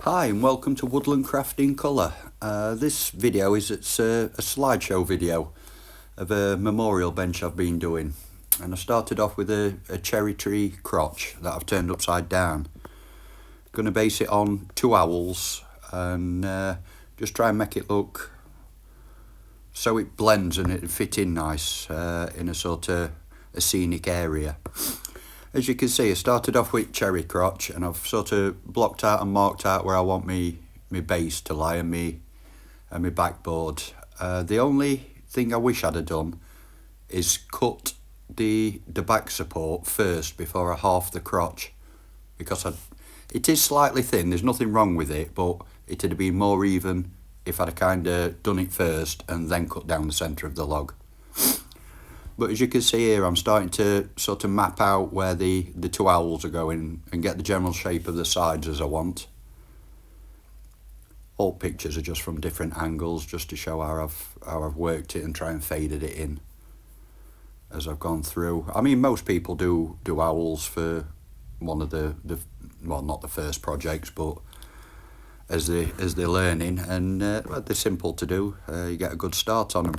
Hi and welcome to Woodland Craft in Colour. This video is a slideshow video of a memorial bench I've been doing, and I started off with a cherry tree crotch that I've turned upside down. Going to base it on two owls and just try and make it look so it blends and it fit in nice in a sort of a scenic area. As you can see, I started off with cherry crotch and I've sort of blocked out and marked out where I want me base to lie and me backboard. The only thing I wish I'd have done is cut the back support first before I half the crotch, because it is slightly thin, there's nothing wrong with it, but it'd have been more even if I'd have kind of done it first and then cut down the centre of the log. But as you can see here, I'm starting to sort of map out where the two owls are going and get the general shape of the sides as I want. All pictures are just from different angles, just to show how I've worked it and try and faded it in as I've gone through. I mean, most people do owls for one of the well, not the first projects, but as they're learning, and they're simple to do. You get a good start on them.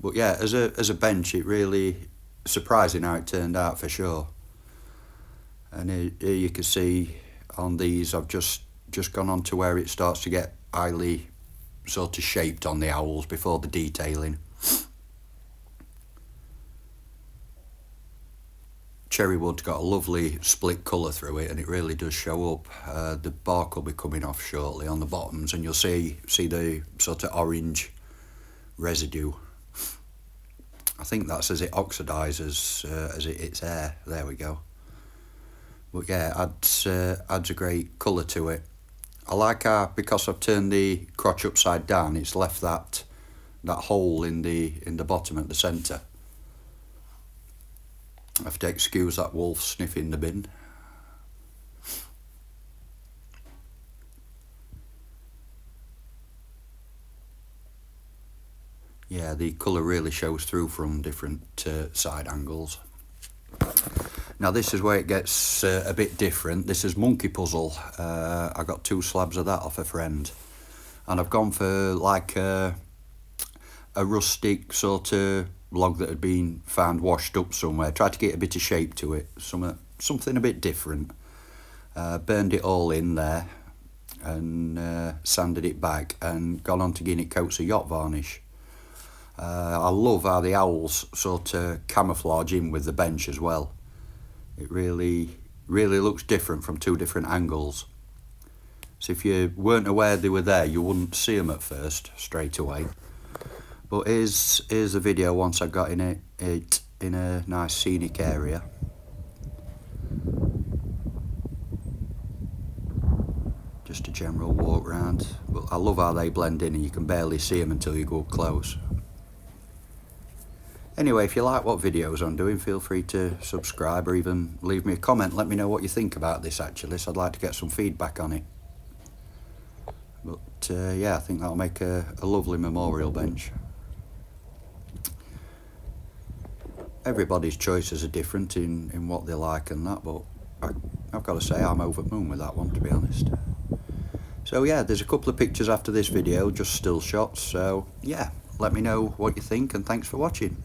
But yeah, as a bench, it really surprising how it turned out for sure. And here you can see on these, I've just gone on to where it starts to get highly sort of shaped on the owls before the detailing. Cherry wood's got a lovely split colour through it, and it really does show up. The bark will be coming off shortly on the bottoms, and you'll see the sort of orange residue. I think that's as it oxidises as it hits air. There we go. But yeah, adds a great colour to it. I like how, because I've turned the crotch upside down, it's left that hole in the bottom at the centre. I have to excuse that wolf sniffing the bin. Yeah, the colour really shows through from different side angles. Now this is where it gets a bit different. This is monkey puzzle. I got 2 slabs of that off a friend, and I've gone for like a rustic sort of log that had been found washed up somewhere. Tried to get a bit of shape to it, something a bit different. Burned it all in there and sanded it back and gone on to getting it coats of yacht varnish. I love how the owls sort of camouflage in with the bench as well. It really looks different from 2 different angles. So if you weren't aware they were there, you wouldn't see them at first straight away. But here's the video once I got in it in a nice scenic area. Just a general walk round. But I love how they blend in and you can barely see them until you go up close. Anyway, if you like what videos I'm doing, feel free to subscribe or even leave me a comment. Let me know what you think about this actually, so I'd like to get some feedback on it. But yeah, I think that'll make a lovely memorial bench. Everybody's choices are different in what they like and that, but I've got to say I'm over the moon with that one, to be honest. So yeah, there's a couple of pictures after this video, just still shots, so yeah, let me know what you think and thanks for watching.